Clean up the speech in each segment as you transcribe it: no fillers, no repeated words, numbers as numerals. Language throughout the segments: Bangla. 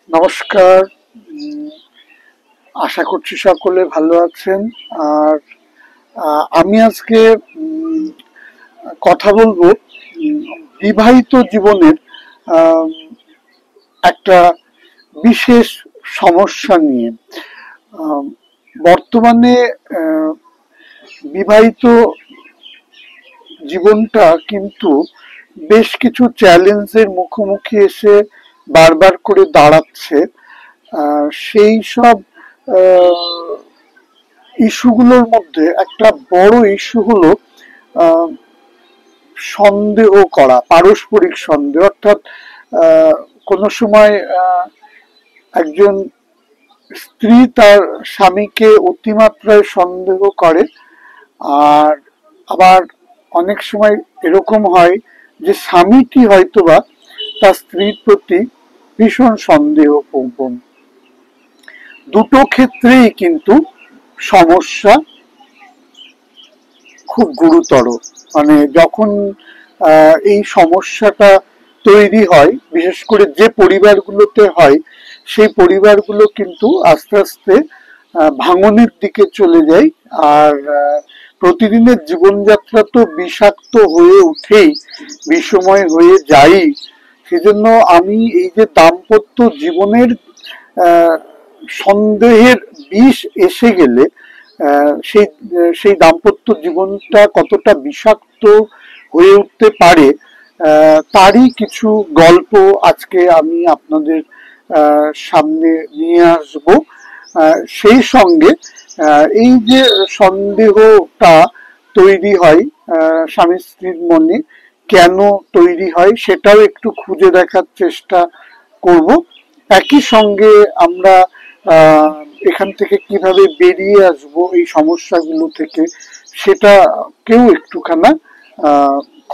নমস্কার। আশা করছি সকলে ভালো আছেন। আর আমি আজকে কথা বলবো বিবাহিত জীবনের আহ, একটা বিশেষ সমস্যা নিয়ে। আহ, বর্তমানে বিবাহিত জীবনটা কিন্তু বেশ কিছু চ্যালেঞ্জের মুখোমুখি এসে বারবার করে দাঁড়াচ্ছে। সেই সব ইস্যুগুলোর মধ্যে একটা বড় ইস্যু হলো আহ, সন্দেহ করা, পারস্পরিক সন্দেহ। অর্থাৎ কোনো সময় একজন স্ত্রী তার স্বামীকে অতিমাত্রায় সন্দেহ করে, আর আবার অনেক সময় এরকম হয় যে স্বামীটি হয়তোবা তার স্ত্রীর প্রতি ভীষণ সন্দেহপ্রবণ। দুটো ক্ষেত্রেই কিন্তু সমস্যা খুব গুরুতর। মানে যখন এই সমস্যাটা তৈরি হয়, বিশেষ করে যে পরিবারগুলোতে হয়, সেই পরিবারগুলো কিন্তু আস্তে আস্তে ভাঙনের দিকে চলে যায়। আর প্রতিদিনের জীবনযাত্রা তো বিষাক্ত হয়ে উঠেই, বিষময় হয়ে যায়। সেজন্য আমি এই যে দাম্পত্য জীবনের সন্দেহের বিষ এসে গেলে সেই সেই দাম্পত্য জীবনটা কতটা বিষাক্ত হয়ে উঠতে পারে, তারই কিছু গল্প আজকে আমি আপনাদের সামনে নিয়ে আসব। সেই সঙ্গে এই যে সন্দেহটা তৈরি হয় স্বামী স্ত্রীর মনে, কেন তৈরি হয় সেটাও একটু খুঁজে দেখার চেষ্টা করব। একই সঙ্গে আমরা এখান থেকে কিভাবে বেরিয়ে আসব এই সমস্যাগুলো থেকে, সেটাকেও একটুখানা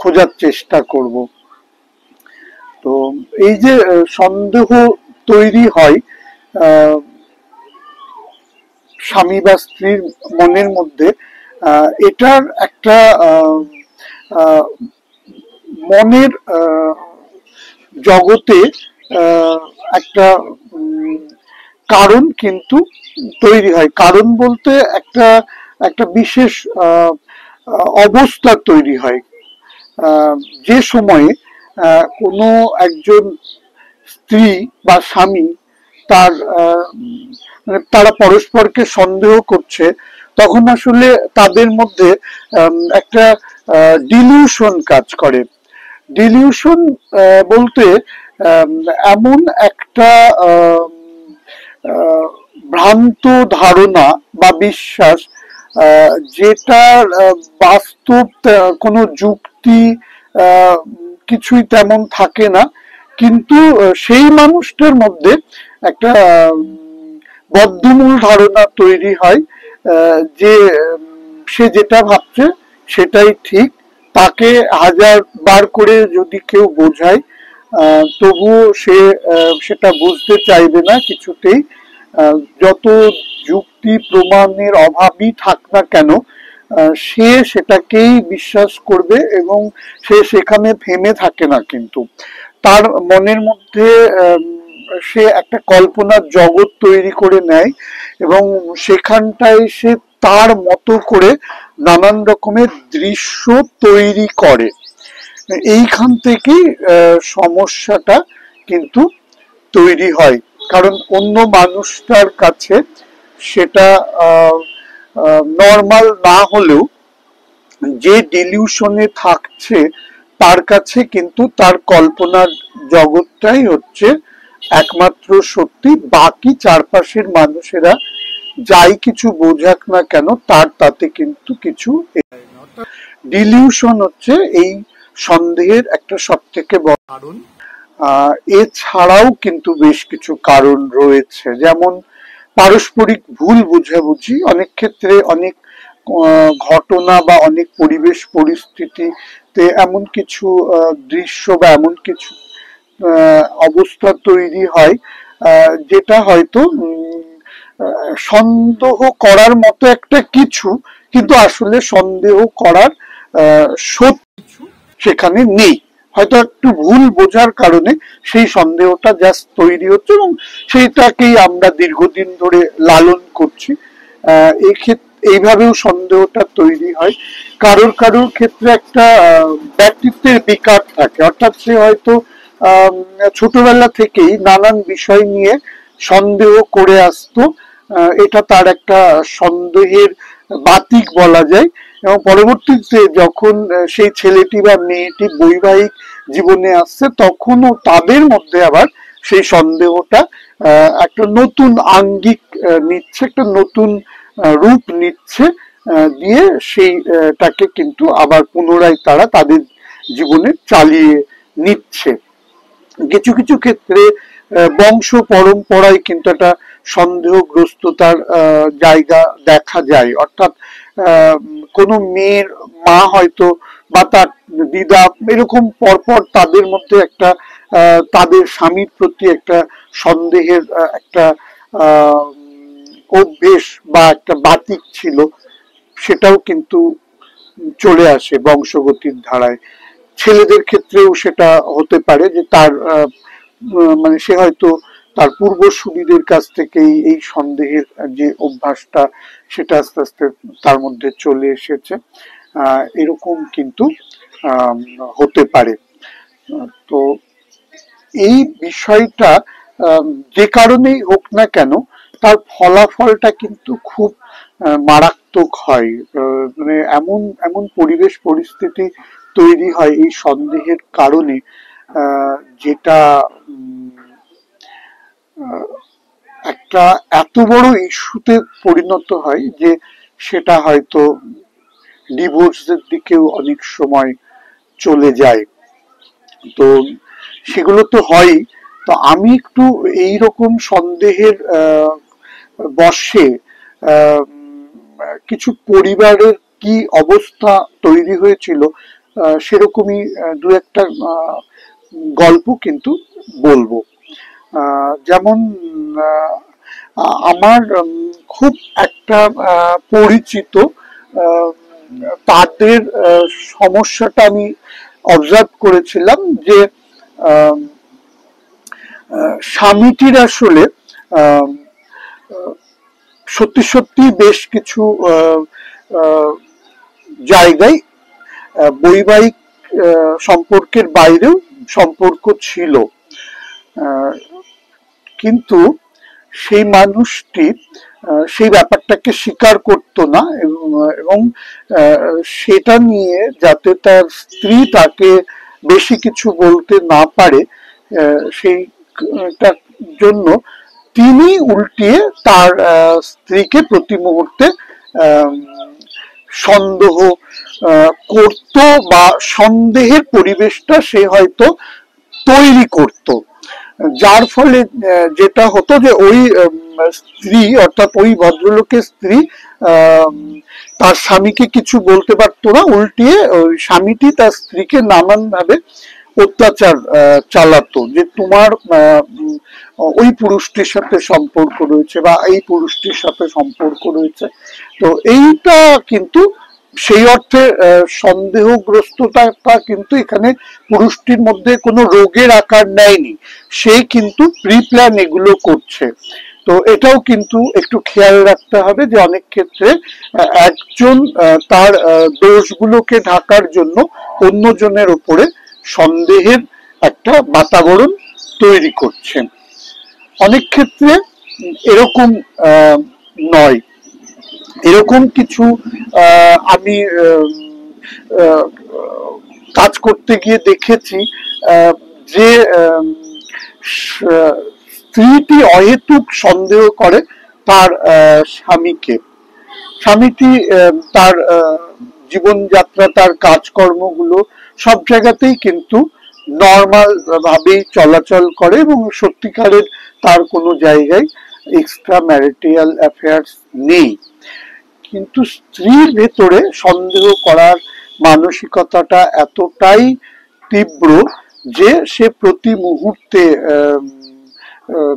খোঁজার চেষ্টা করব। তো এই যে সন্দেহ তৈরি হয় স্বামী বা স্ত্রীর মনের মধ্যে, এটার একটা মনের জগতে একটা কারণ কিন্তু তৈরি হয়। কারণ বলতে একটা একটা বিশেষ অবস্থা তৈরি হয় যে সময়ে কোনো একজন স্ত্রী বা স্বামী তার মানে তারা পরস্পরকে সন্দেহ করছে, তখন আসলে তাদের মধ্যে একটা ডিলিউশন কাজ করে। ডিলিউশন বলতে এমন একটা ভ্রান্ত ধারণা বা বিশ্বাস, যেটার বাস্তব কোনো যুক্তি কিছুই তেমন থাকে না, কিন্তু সেই মানুষটার মধ্যে একটা বদ্ধমূল ধারণা তৈরি হয় যে সে যেটা ভাবছে সেটাই ঠিক। তাকে হাজার বার করে যদি কেউ বোঝায় তবুও সে সেটা বুঝতে চাইবে না কিছুতেই। যত যুক্তি প্রমাণের অভাবই থাক না কেন, সে সেটাকেই বিশ্বাস করবে এবং সে সেখানে থেমে থাকে না। কিন্তু তার মনের মধ্যে সে একটা কল্পনার জগৎ তৈরি করে নেয় এবং সেখানটায় সে তার মতো করে নানান রকমের দৃশ্য তৈরি করে। এইখান থেকেই সমস্যাটা কিন্তু তৈরি হয়, কারণ অন্য মানুষটার কাছে সেটা নর্মাল না হলেও যে ডিলিউশনে থাকছে তার কাছে কিন্তু তার কল্পনার জগৎটাই হচ্ছে একমাত্র সত্যি। বাকি চারপাশের মানুষেরা যাই কিছু বোঝাক না কেন, তার তাতে কিন্তু কিছু। ডিলিউশন হচ্ছে এই সন্দেহের একটা সব থেকে বড় কারণ। এছাড়াও কিন্তু বেশ কিছু কারণ রয়েছে, যেমন পারস্পরিক ভুল বোঝাবুঝি। অনেক ক্ষেত্রে অনেক ঘটনা বা অনেক পরিবেশ পরিস্থিতিতে এমন কিছু দৃশ্য বা এমন কিছু অবস্থা তৈরি হয় যেটা হয়তো সন্দেহ করার মতো একটা কিছু, কিন্তু আসলে সন্দেহ করার সত্যি সেখানে নেই। হয়তো একটু ভুল বোঝার কারণে সেই সন্দেহটা জাস্ট তৈরি হচ্ছে, এবং সেইটাকেই আমরা দীর্ঘদিন ধরে লালন করছি। এইভাবেও সন্দেহটা তৈরি হয়। কারোর কারোর ক্ষেত্রে একটা ব্যক্তিত্বের বিকার থাকে, অর্থাৎ সে হয়তো ছোটবেলা থেকেই নানান বিষয় নিয়ে সন্দেহ করে আসতো, এটা তার একটা সন্দেহের বাতিক বলা যায়। এবং পরবর্তীতে যখন সেই ছেলেটি বা মেয়েটি বৈবাহিক জীবনে আসছে, তখনও তাদের মধ্যে আবার সেই সন্দেহটা একটা নতুন আঙ্গিক নিচ্ছে, একটা নতুন রূপ নিচ্ছে, দিয়ে সেইটাকে কিন্তু আবার পুনরায় তারা তাদের জীবনে চালিয়ে নিচ্ছে। কিছু কিছু ক্ষেত্রে বংশ পরম্পরায় কিন্তু একটা সন্দেহগ্রস্ততার জায়গা দেখা যায়, অর্থাৎ কোনো মেয়ের মা হয়তো বা তার দিদা এরকম পরপর তাদের মধ্যে একটা তাদের স্বামীর প্রতি একটা সন্দেহের একটা অভ্যেস বা একটা বাতিক ছিল, সেটাও কিন্তু চলে আসে বংশগতির ধারায়। ছেলেদের ক্ষেত্রেও সেটা হতে পারে যে তার মানে সে হয়তো তার পূর্বসূরীদের কাছ থেকেই এই সন্দেহের যে অভ্যাসটা সেটা আস্তে আস্তে তার মধ্যে চলে এসেছে, এরকম কিন্তু হতে পারে। তো এই বিষয়টা যে কারণেই হোক না কেন, তার ফলাফলটা কিন্তু খুব মারাত্মক হয়। মানে এমন এমন পরিবেশ পরিস্থিতি তৈরি হয় এই সন্দেহের কারণে, যেটা একটা এত বড় ইস্যুতে পরিণত হয় যে সেটা হয়তো ডিভোর্সের দিকেও অনেক সময় চলে যায়। তো সেগুলো তো হয়ই। তো আমি একটু এইরকম সন্দেহের বশে কিছু পরিবারের কি অবস্থা তৈরি হয়েছিল সেরকমই দু একটা গল্প কিন্তু বলবো। যেমন আমার খুব একটা পরিচিত, তাদের সমস্যাটা আমি অবজার্ভ করেছিলাম যে স্বামীটির আসলে সত্যি সত্যি বেশ কিছু জায়গায় বৈবাহিক সম্পর্কের বাইরেও সম্পর্ক ছিল, কিন্তু সেই মানুষটি সেই ব্যাপারটাকে স্বীকার করতো না, এবং সেটা নিয়ে যাতে তার স্ত্রী তাকে বেশি কিছু বলতে না পারে, সেইটার জন্য তিনি উল্টিয়ে তার স্ত্রীকে প্রতি মুহূর্তে সন্দেহ করত, বা সন্দেহের পরিবেশটা সে হয়তো তৈরি করত, যার ফলে যেটা হতো যে ওই স্ত্রী, অর্থাৎ ওই ভদ্রলোকের স্ত্রী তার স্বামীকে কিছু বলতে পারতো না, উল্টিয়ে ওই স্বামীটি তার স্ত্রীকে নানান ভাবে অত্যাচার চালাতো, যে তোমার ওই পুরুষটির সাথে সম্পর্ক রয়েছে বা এই পুরুষটির সাথে সম্পর্ক রয়েছে। তো এইটা কিন্তু সেই অর্থে সন্দেহগ্রস্ততা কিন্তু এখানে পুরুষটির মধ্যে কোনো রোগের আকার নেয়নি, সে কিন্তু প্রি প্ল্যান এগুলো করছে। তো এটাও কিন্তু একটু খেয়াল রাখতে হবে যে অনেক ক্ষেত্রে একজন তার দোষগুলোকে ঢাকার জন্য অন্যজনের উপরে সন্দেহের একটা বাতাবরণ তৈরি করছেন। অনেক ক্ষেত্রে এরকম নয়, এরকম কিছু আমি কাজ করতে গিয়ে দেখেছি যে স্ত্রীটি অহেতুক সন্দেহ করে তার স্বামীকে। স্বামীটি তার জীবনযাত্রা, তার কাজকর্মগুলো সব জায়গাতেই কিন্তু নর্মাল ভাবেই চলাচল করে, এবং সত্যিকারের তার কোনো জায়গায় এক্সট্রা ম্যারিটাল অ্যাফেয়ার্স নেই, কিন্তু স্ত্রীর ভেতরে সন্দেহ করার মানসিকতাটা এতটাই তীব্র যে সে প্রতি মুহূর্তে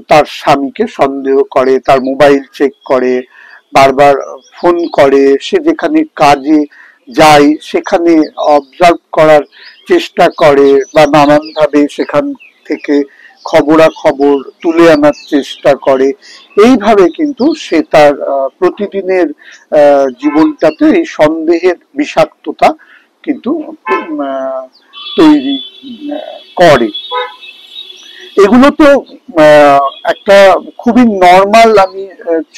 তার স্বামীকে সন্দেহ করে, তার মোবাইল চেক করে, বারবার ফোন করে, সে যেখানে কাজে যায় সেখানে অবজার্ভ করার চেষ্টা করে বা নানান ভাবে সেখান থেকে খবরাখবর তুলে আনার চেষ্টা করে। এইভাবে কিন্তু সে তার প্রতিদিনের জীবনটাতে এই সন্দেহের বিষাক্ততা কিন্তু তৈরি করে। এগুলো তো একটা খুবই নর্মাল, আমি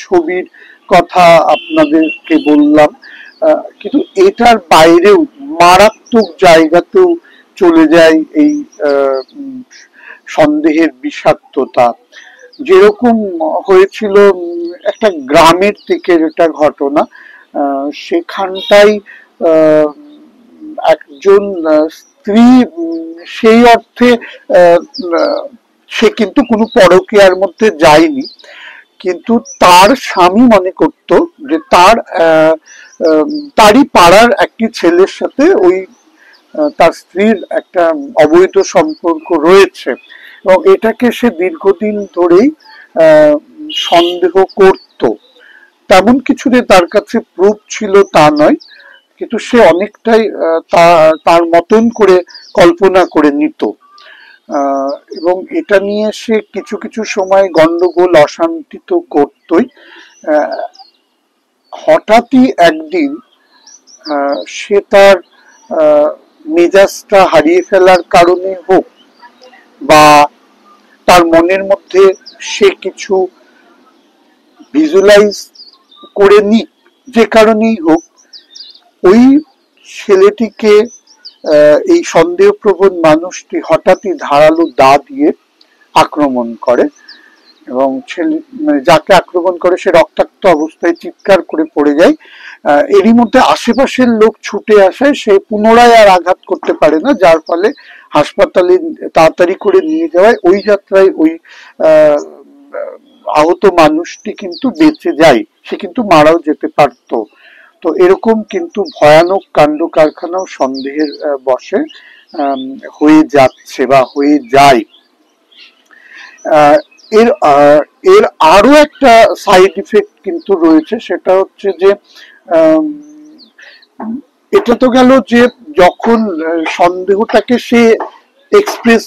ছবির কথা আপনাদেরকে বললাম, কিন্তু এটার বাইরেও মারাত্মক জায়গাতেও চলে যায় এই সন্দেহের বিষাক্ততা। যেরকম হয়েছিল একটা গ্রামের দিকের একটা ঘটনা, সেখানটাই একজন স্ত্রী, সেই অর্থে সে কিন্তু কোনো পরকীয়ার মধ্যে যায়নি, কিন্তু তার স্বামী মনে করত যে তারই পাড়ার একটি ছেলের সাথে ওই তার স্ত্রীর একটা অবৈধ সম্পর্ক রয়েছে, এবং এটাকে সে দীর্ঘদিন ধরেই সন্দেহ করত। তেমন কিছু যে তার কাছে প্রুফ ছিল তা নয়, কিন্তু সে অনেকটাই তার মতন করে কল্পনা করে নিত, এবং এটা নিয়ে সে কিছু কিছু সময় গন্ডগোল অশান্তি তো করতই। হঠাৎই একদিন সে তার মেজাজটা হারিয়ে ফেলার কারণে হোক বা তার মনের মধ্যে সে কিছু ভিজুয়ালাইজ করে নিক, যে কারণেই হোক, ওই ছেলেটিকে এই সন্দেহপ্রবণ মানুষটি হঠাৎই ধারালো দা দিয়ে আক্রমণ করে, এবং যাকে আক্রমণ করে সে রক্তাক্ত অবস্থায় চিৎকার করে পড়ে যায়। এরই মধ্যে আশেপাশের লোক ছুটে আসায় সে পুনরায় আর আঘাত করতে পারে না, যার ফলে হাসপাতালে তাড়াতাড়ি করে নিয়ে যাওয়ায় ওই যাত্রায় ওই আহত মানুষটি কিন্তু বেঁচে যায়, সে কিন্তু মারাও যেতে পারতো। তো এরকম কিন্তু ভয়ানক কাণ্ড কারখানাও সন্দেহের বশে হয়ে যাচ্ছে বা হয়ে যায়। এর আরো একটা সাইড ইফেক্ট কিন্তু রয়েছে, সেটা হচ্ছে যে এটা তো গেল যে যখন সন্দেহটাকে সে এক্সপ্রেস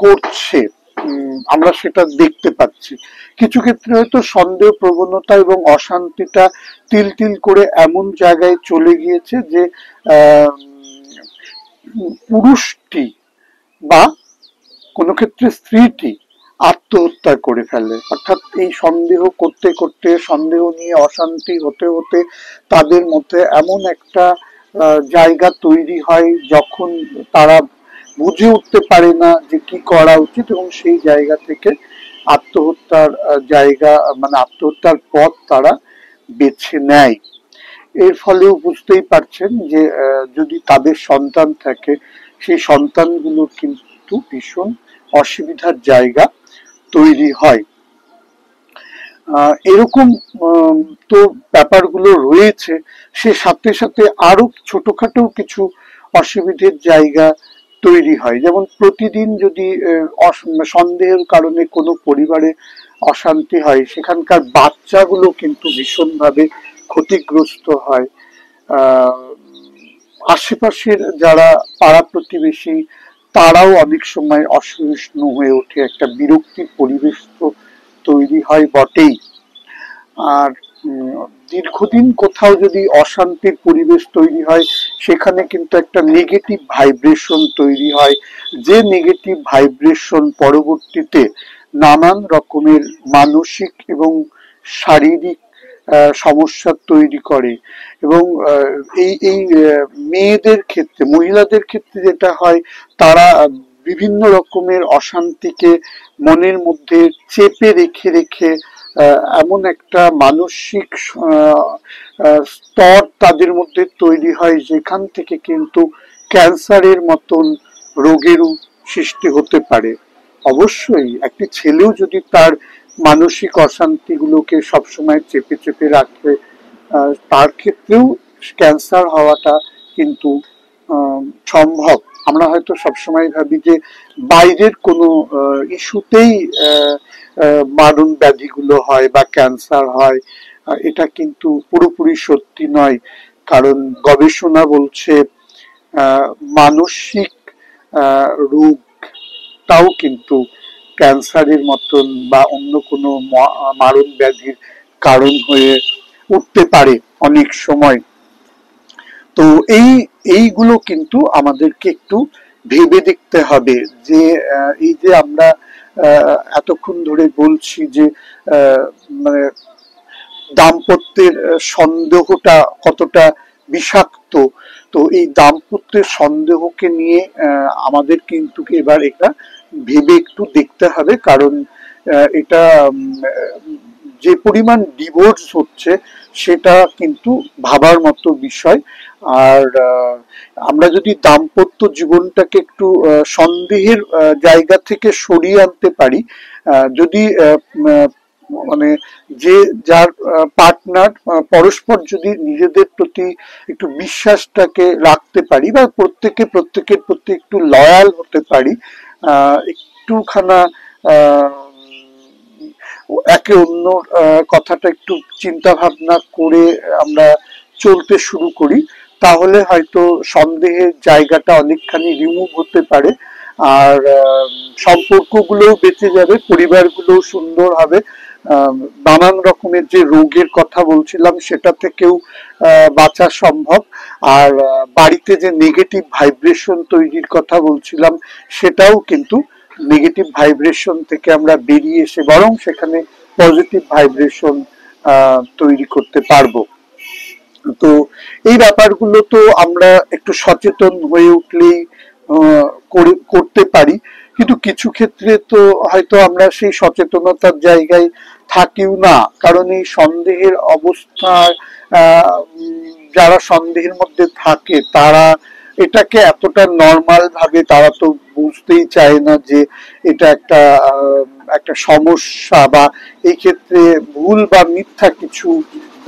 করছে আমরা সেটা দেখতে পাচ্ছি, কিছু ক্ষেত্রে হয়তো সন্দেহ প্রবণতা এবং অশান্তিটা তিল তিল করে এমন জায়গায় চলে গিয়েছে যে পুরুষটি বা কোনো ক্ষেত্রে স্ত্রীটি আত্মহত্যা করে ফেলে। অর্থাৎ এই সন্দেহ করতে করতে, সন্দেহ নিয়ে অশান্তি হতে হতে তাদের মধ্যে এমন একটা জায়গা তৈরি হয় যখন তারা বুঝে উঠতে পারে না যে কি করা উচিত, এবং সেই জায়গা থেকে আত্মহত্যার জায়গা মানে আত্মহত্যার পথ তারা বেছে নেয়। এর ফলেও বুঝতেই পারছেন যে যদি তাদের সন্তান থাকে, সেই সন্তানগুলোর কিন্তু ভীষণ অসুবিধার জায়গা তৈরি হয়। এরকম তো ব্যাপারগুলো রয়েছে, সে সাথে সাথে আরো ছোটখাটো কিছু অসুবিধার জায়গা তৈরি হয়। যেমন প্রতিদিন যদি সন্দেহের কারণে কোনো পরিবারে অশান্তি হয়, সেখানকার বাচ্চাগুলো কিন্তু ভীষণভাবে ক্ষতিগ্রস্ত হয়। আশেপাশের যারা পাড়া প্রতিবেশী তারাও অনেক সময় অসহিষ্ণু হয়ে ওঠে, একটা বিরক্তির পরিবেশ তো তৈরি হয় বটেই। আর দীর্ঘদিন কোথাও যদি অশান্তির পরিবেশ তৈরি হয়, সেখানে কিন্তু একটা নেগেটিভ ভাইব্রেশন তৈরি হয়, যে নেগেটিভ ভাইব্রেশন পরবর্তীতে নানান রকমের মানসিক এবং শারীরিক সমস্যা তৈরি করে। এবং এই মেয়েদের ক্ষেত্রে, মহিলাদের ক্ষেত্রে যেটা হয়, তারা বিভিন্ন রকমের অশান্তিকে মনের মধ্যে চেপে রেখে রেখে এমন একটা মানসিক স্তর তাদের মধ্যে তৈরি হয়, যেখান থেকে কিন্তু ক্যান্সারের মতন রোগেরও সৃষ্টি হতে পারে। অবশ্যই একটি ছেলেও যদি তার মানসিক অশান্তিগুলোকে সবসময় চেপে চেপে রাখে, তার ক্ষেত্রেও ক্যান্সার হওয়াটা কিন্তু সম্ভব। আমরা হয়তো সবসময় ভাবি যে বাইরের কোনো ইস্যুতেই মারণ ব্যাধিগুলো হয় বা ক্যান্সার হয়, এটা কিন্তু পুরোপুরি সত্যি নয়। কারণ গবেষণা বলছে মানসিক রোগটাও কিন্তু ক্যান্সারের মতন বা অন্য কোনো মারণ ব্যাধির কারণ হয়ে উঠতে পারে অনেক সময়। তো এইগুলো কিন্তু আমাদেরকে একটু ভেবে দেখতে হবে যে এই যে আমরা এতক্ষণ ধরে বলছি যে মানে দাম্পত্যের সন্দেহটা কতটা বিষাক্ত, তো এই দাম্পত্যের সন্দেহকে নিয়ে আমাদের কিন্তু এবার এটা ভেবে একটু দেখতে হবে, কারণ এটা যে পরিমাণ ডিভোর্স হচ্ছে সেটা কিন্তু ভাবার মতো বিষয়। আর আমরা যদি দাম্পত্য জীবনটাকে একটু সন্দেহের জায়গা থেকে সরিয়ে আনতে পারি, যদি মানে যে যার পার্টনার পরস্পর যদি নিজেদের প্রতি একটু বিশ্বাসটাকে রাখতে পারি বা প্রত্যেকের প্রতি একটু লয়াল হতে পারি, একটুখানা একে অন্য কথাটা একটু চিন্তা ভাবনা করে আমরা চলতে শুরু করি, তাহলে হয়তো সন্দেহের জায়গাটা অনেকখানি রিমুভ হতে পারে। আর সম্পর্কগুলোও বেঁচে যাবে, পরিবারগুলোও সুন্দর হবে, নানান রকমের যে রোগের কথা বলছিলাম সেটা থেকেও বাঁচা সম্ভব। আর বাড়িতে যে নেগেটিভ ভাইব্রেশন তৈরির কথা বলছিলাম সেটাও কিন্তু নেগেটিভ ভাইব্রেশন থেকে আমরা বেরিয়ে এসে বরং সেখানে পজিটিভ ভাইব্রেশন তৈরি করতে পারবো। তো এই ব্যাপারগুলো তো আমরা একটু সচেতন হয়ে উঠলেই করতে পারি, কিন্তু কিছু ক্ষেত্রে তো হয়তো আমরা সেই সচেতনতার জায়গায় থাকিও না, কারণ এই সন্দেহের অবস্থায় যারা সন্দেহের মধ্যে থাকে তারা এটাকে এতটা নর্মাল ভাবে তারা তো বুঝতেই চায় না যে এটা একটা একটা সমস্যা বা এই ক্ষেত্রে ভুল বা মিথ্যা কিছু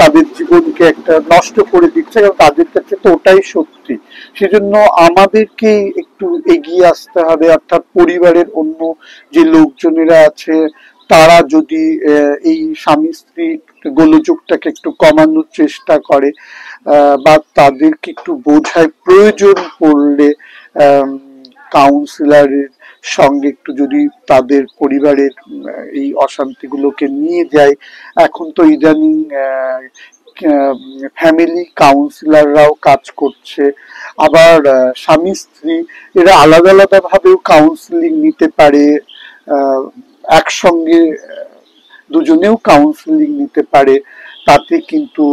তাদের জীবনকে একটা নষ্ট করে দিচ্ছে, কারণ তাদের কাছে তো ওটাই সত্যি। সেজন্য আমাদেরকে একটু এগিয়ে আসতে হবে, অর্থাৎ পরিবারের অন্য যে লোকজনেরা আছে তারা যদি এই স্বামী স্ত্রী গোলযোগটাকে একটু কমানোর চেষ্টা করে বা তাদেরকে একটু বোঝায়, প্রয়োজন পড়লে কাউন্সিলরের সঙ্গে একটু যদি তাদের পরিবারের এই অশান্তিগুলোকে নিয়ে যায়। এখন তো ইদানিং ফ্যামিলি কাউন্সিলররাও কাজ করছে, আবার স্বামী স্ত্রী এরা আলাদা আলাদা ভাবেও কাউন্সিলিং নিতে পারে, একসঙ্গে দুজনেও কাউন্সিলিং নিতে পারে, তাতে কিন্তু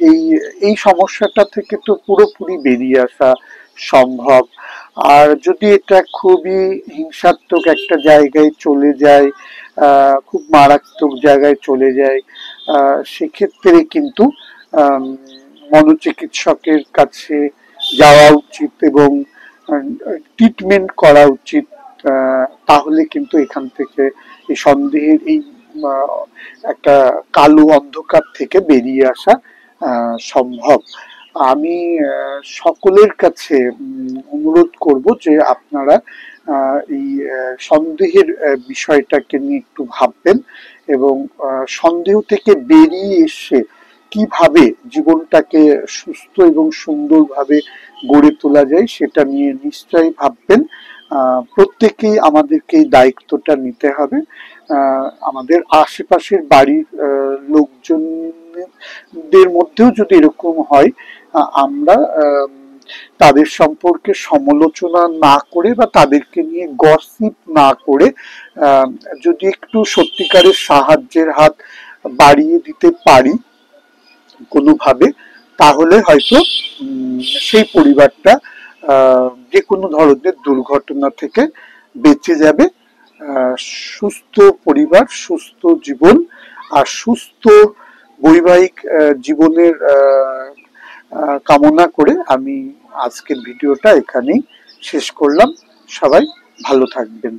এই এই সমস্যাটা থেকে তো পুরোপুরি বেরিয়ে আসা সম্ভব। আর যদি এটা খুবই হিংসাত্মক একটা জায়গায় চলে যায়, খুব মারাত্মক জায়গায় চলে যায়, সেক্ষেত্রে কিন্তু মনোচিকিৎসকের কাছে যাওয়া উচিত এবং ট্রিটমেন্ট করা উচিত। তাহলে কিন্তু এখান থেকে এই সন্দেহের এই একটা কালো অন্ধকার থেকে বেরিয়ে আসা সম্ভব। আমি সকলের কাছে অনুরোধ করব যে আপনারা এই সন্দেহের বিষয়টাকে নিয়ে একটু ভাববেন এবং সন্দেহ থেকে বেরিয়ে এসে কিভাবে জীবনটাকে সুস্থ এবং সুন্দরভাবে গড়ে তোলা যায় সেটা নিয়ে নিশ্চয়ই ভাববেন। প্রত্যেকেই আমাদেরকে এই দায়িত্বটা নিতে হবে। আমাদের আশেপাশের বাড়ির লোকজনদের মধ্যেও যদি এরকম হয়, আমরা তাদের সম্পর্কে সমালোচনা না করে বা তাদেরকে নিয়ে গসিপ না করে যদি একটু সত্যিকারের সাহায্যের হাত বাড়িয়ে দিতে পারি কোনোভাবে, তাহলে হয়তো সেই পরিবারটা যে কোনো ধরনের দুর্ঘটনা থেকে বেঁচে যাবে। সুস্থ পরিবার, সুস্থ জীবন আর সুস্থ বৈবাহিক জীবনের কামনা করে আমি আজকের ভিডিওটা এখানেই শেষ করলাম। সবাই ভালো থাকবেন।